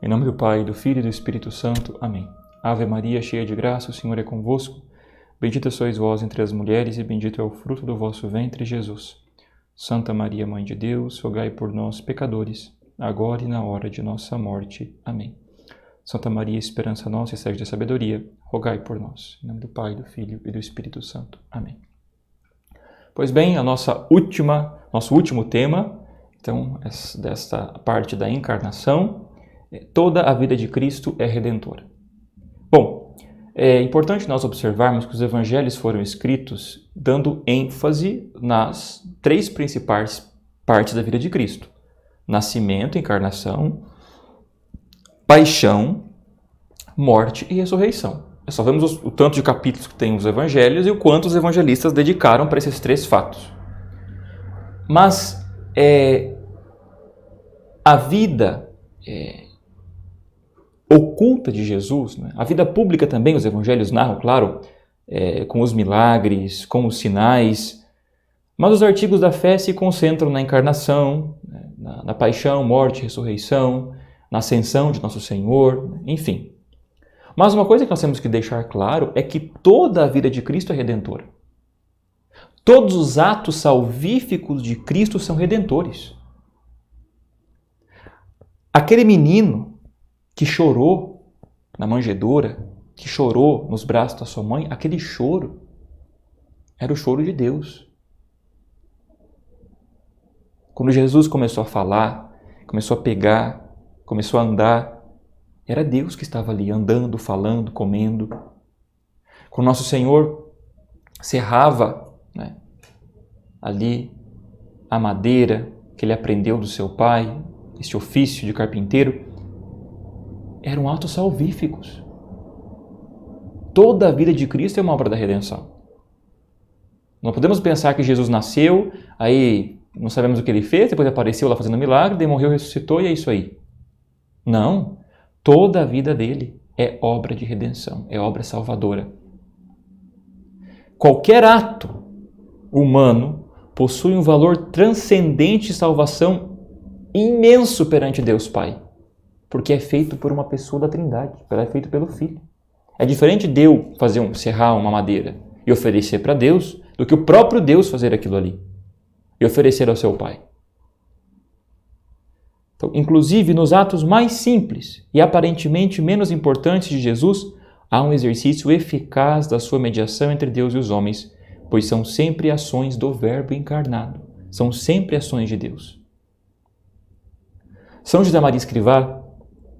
Em nome do Pai, do Filho e do Espírito Santo. Amém. Ave Maria, cheia de graça, o Senhor é convosco. Bendita sois vós entre as mulheres e bendito é o fruto do vosso ventre, Jesus. Santa Maria, Mãe de Deus, rogai por nós, pecadores, agora e na hora de nossa morte. Amém. Santa Maria, esperança nossa e sede da sabedoria, rogai por nós. Em nome do Pai, do Filho e do Espírito Santo. Amém. Pois bem, nosso último tema, então, desta parte da encarnação, toda a vida de Cristo é redentora. Bom, é importante nós observarmos que os evangelhos foram escritos dando ênfase nas três principais partes da vida de Cristo: nascimento, encarnação, paixão, morte e ressurreição. Só vemos o tanto de capítulos que tem os evangelhos e o quanto os evangelistas dedicaram para esses três fatos. Mas a vida oculta de Jesus, né? A vida pública também, os evangelhos narram, claro, com os milagres, com os sinais, mas os artigos da fé se concentram na encarnação, na paixão, morte, ressurreição, na ascensão de Nosso Senhor, enfim. Mas uma coisa que nós temos que deixar claro é que toda a vida de Cristo é redentora. Todos os atos salvíficos de Cristo são redentores. Aquele menino que chorou na manjedoura, que chorou nos braços da sua mãe, aquele choro era o choro de Deus. Quando Jesus começou a falar, começou a pegar, começou a andar, era Deus que estava ali, andando, falando, comendo. Quando Nosso Senhor serrava, ali a madeira que ele aprendeu do seu pai, este ofício de carpinteiro, eram atos salvíficos. Toda a vida de Cristo é uma obra da redenção. Não podemos pensar que Jesus nasceu, aí não sabemos o que ele fez, depois apareceu lá fazendo milagre, daí morreu, ressuscitou e é isso aí. Não. Toda a vida dele é obra de redenção, é obra salvadora. Qualquer ato humano possui um valor transcendente de salvação imenso perante Deus Pai, porque é feito por uma pessoa da Trindade, é feito pelo Filho. É diferente de eu serrar uma madeira e oferecer para Deus, do que o próprio Deus fazer aquilo ali e oferecer ao seu Pai. Então, inclusive, nos atos mais simples e aparentemente menos importantes de Jesus, há um exercício eficaz da sua mediação entre Deus e os homens, pois são sempre ações do Verbo encarnado, são sempre ações de Deus. São José Maria Escrivá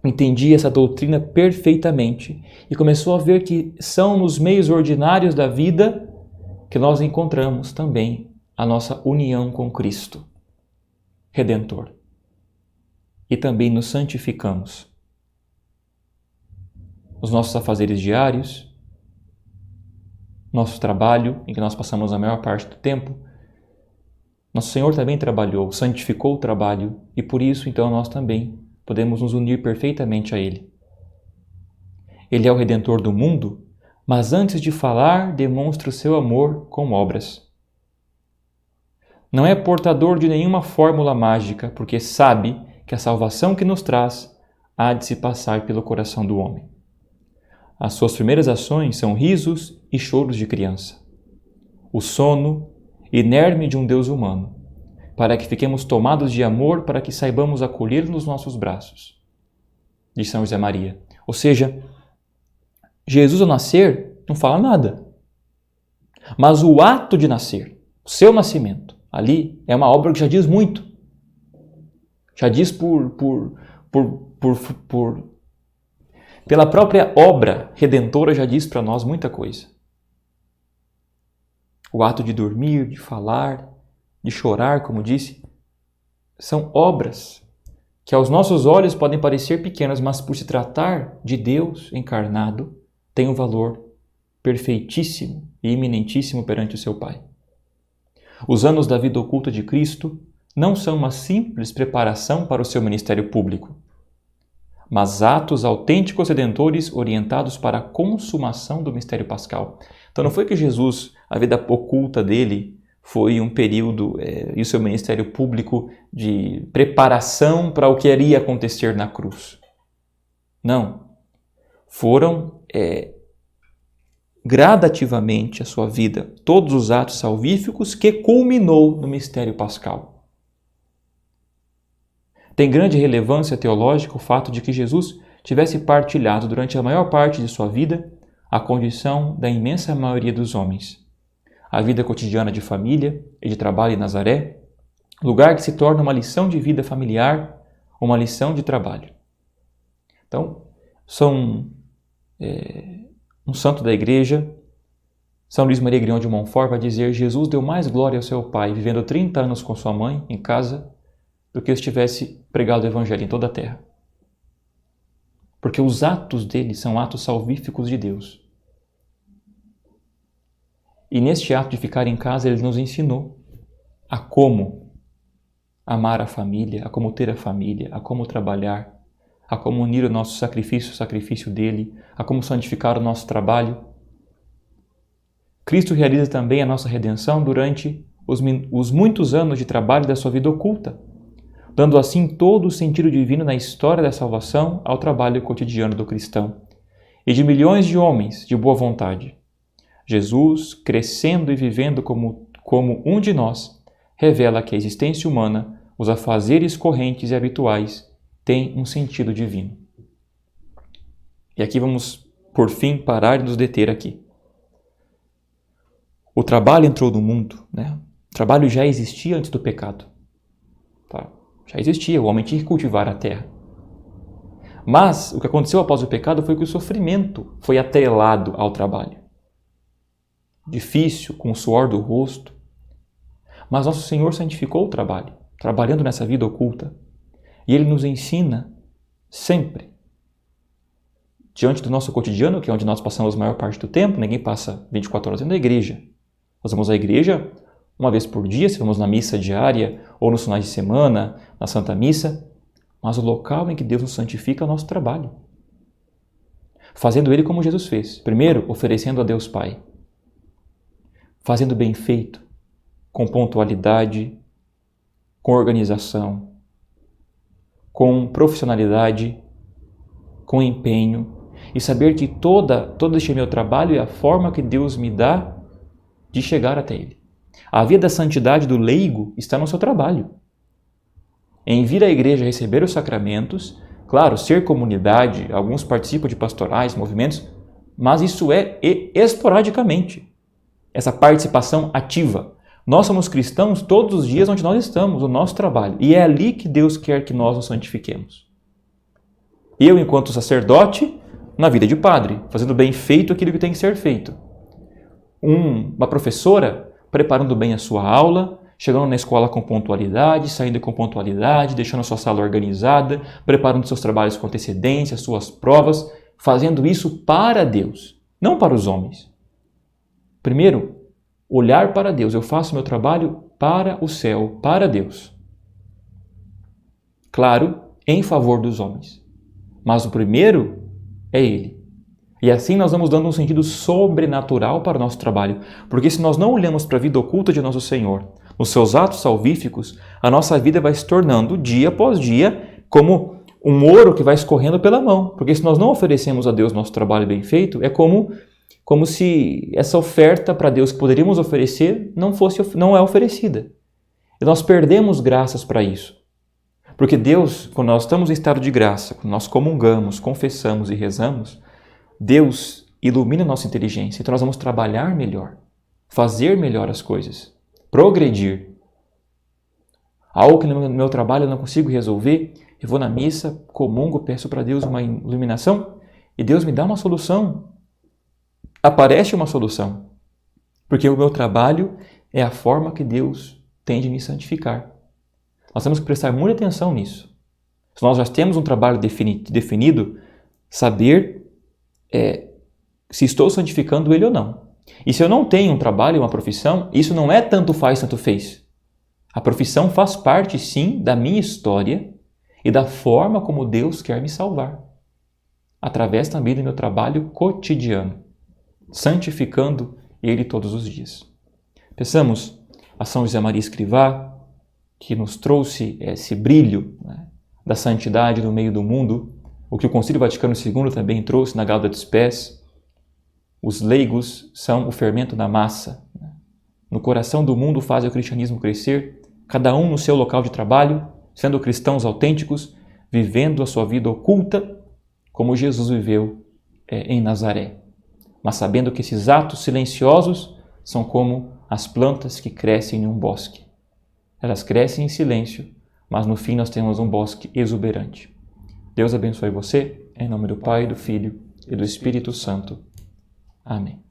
entendia essa doutrina perfeitamente e começou a ver que são nos meios ordinários da vida que nós encontramos também a nossa união com Cristo, Redentor. E também nos santificamos. Os nossos afazeres diários, nosso trabalho, em que nós passamos a maior parte do tempo, Nosso Senhor também trabalhou, santificou o trabalho e por isso, então, nós também podemos nos unir perfeitamente a Ele. Ele é o Redentor do mundo, mas antes de falar, demonstra o seu amor com obras. Não é portador de nenhuma fórmula mágica, porque sabe que a salvação que nos traz há de se passar pelo coração do homem. As suas primeiras ações são risos e choros de criança. O sono inerme de um Deus humano, para que fiquemos tomados de amor, para que saibamos acolher nos nossos braços, diz São José Maria. Ou seja, Jesus ao nascer não fala nada, mas o ato de nascer, o seu nascimento, ali é uma obra que já diz muito. Já diz pela própria obra redentora, já diz para nós muita coisa. O ato de dormir, de falar, de chorar, como disse, são obras que aos nossos olhos podem parecer pequenas, mas por se tratar de Deus encarnado, têm um valor perfeitíssimo e eminentíssimo perante o seu Pai. Os anos da vida oculta de Cristo não são uma simples preparação para o seu ministério público, mas atos autênticos redentores orientados para a consumação do mistério pascal. Então não foi que Jesus, a vida oculta dele, foi um período, e o seu ministério público, de preparação para o que iria acontecer na cruz. Não. Foram gradativamente a sua vida, todos os atos salvíficos que culminou no mistério pascal. Tem grande relevância teológica o fato de que Jesus tivesse partilhado durante a maior parte de sua vida a condição da imensa maioria dos homens. A vida cotidiana de família e de trabalho em Nazaré, lugar que se torna uma lição de vida familiar, uma lição de trabalho. Então, um santo da igreja, São Luís Maria Grião de Montfort, vai dizer: Jesus deu mais glória ao seu pai vivendo 30 anos com sua mãe em casa do que se tivesse pregado o evangelho em toda a terra. Porque os atos dele são atos salvíficos de Deus. E neste ato de ficar em casa, ele nos ensinou a como amar a família, a como ter a família, a como trabalhar, a como unir o nosso sacrifício ao sacrifício dele, a como santificar o nosso trabalho. Cristo realiza também a nossa redenção durante os muitos anos de trabalho da sua vida oculta, dando assim todo o sentido divino na história da salvação ao trabalho cotidiano do cristão e de milhões de homens de boa vontade. Jesus, crescendo e vivendo como um de nós, revela que a existência humana, os afazeres correntes e habituais, tem um sentido divino. E aqui vamos, por fim, parar de nos deter aqui. O trabalho entrou no mundo, né? O trabalho já existia antes do pecado. Tá? Já existia, o homem tinha que cultivar a terra. Mas o que aconteceu após o pecado foi que o sofrimento foi atrelado ao trabalho. Difícil, com o suor do rosto. Mas nosso Senhor santificou o trabalho, trabalhando nessa vida oculta. E Ele nos ensina sempre, diante do nosso cotidiano, que é onde nós passamos a maior parte do tempo, ninguém passa 24 horas dentro da igreja. Nós vamos à igreja uma vez por dia, se vamos na missa diária ou nos finais de semana, na Santa Missa, mas o local em que Deus nos santifica é o nosso trabalho. Fazendo ele como Jesus fez. Primeiro, oferecendo a Deus Pai. Fazendo bem feito, com pontualidade, com organização, com profissionalidade, com empenho, e saber que todo este meu trabalho é a forma que Deus me dá de chegar até Ele. A via da santidade do leigo está no seu trabalho. Em vir à igreja receber os sacramentos, claro, ser comunidade, alguns participam de pastorais, movimentos, mas isso é esporadicamente. Essa participação ativa. Nós somos cristãos todos os dias onde nós estamos, o nosso trabalho. E é ali que Deus quer que nós nos santifiquemos. Eu, enquanto sacerdote, na vida de padre, fazendo bem feito aquilo que tem que ser feito. Uma professora, preparando bem a sua aula, chegando na escola com pontualidade, saindo com pontualidade, deixando a sua sala organizada, preparando seus trabalhos com antecedência, suas provas, fazendo isso para Deus, não para os homens. Primeiro, olhar para Deus. Eu faço meu trabalho para o céu, para Deus. Claro, em favor dos homens. Mas o primeiro é Ele. E assim nós vamos dando um sentido sobrenatural para o nosso trabalho. Porque se nós não olhamos para a vida oculta de nosso Senhor, nos seus atos salvíficos, a nossa vida vai se tornando, dia após dia, como um ouro que vai escorrendo pela mão. Porque se nós não oferecemos a Deus nosso trabalho bem feito, é como se essa oferta para Deus que poderíamos oferecer não é oferecida. E nós perdemos graças para isso. Porque Deus, quando nós estamos em estado de graça, quando nós comungamos, confessamos e rezamos, Deus ilumina a nossa inteligência. Então nós vamos trabalhar melhor, fazer melhor as coisas, progredir. Algo que no meu trabalho eu não consigo resolver, eu vou na missa, comungo, peço para Deus uma iluminação e Deus me dá uma solução. Aparece uma solução. Porque o meu trabalho é a forma que Deus tem de me santificar. Nós temos que prestar muita atenção nisso. Se nós já temos um trabalho definido, saber se estou santificando ele ou não. E se eu não tenho um trabalho e uma profissão, isso não é tanto faz, tanto fez. A profissão faz parte, sim, da minha história e da forma como Deus quer me salvar. Através também do meu trabalho cotidiano, santificando Ele todos os dias. Peçamos a São José Maria Escrivá, que nos trouxe esse brilho, né, da santidade no meio do mundo, o que o Concílio Vaticano II também trouxe na Gaudium et Spes, os leigos são o fermento da massa. No coração do mundo faz o cristianismo crescer, cada um no seu local de trabalho, sendo cristãos autênticos, vivendo a sua vida oculta, como Jesus viveu em Nazaré. Mas sabendo que esses atos silenciosos são como as plantas que crescem em um bosque. Elas crescem em silêncio, mas no fim nós temos um bosque exuberante. Deus abençoe você, em nome do Pai, do Filho e do Espírito Santo. Amém.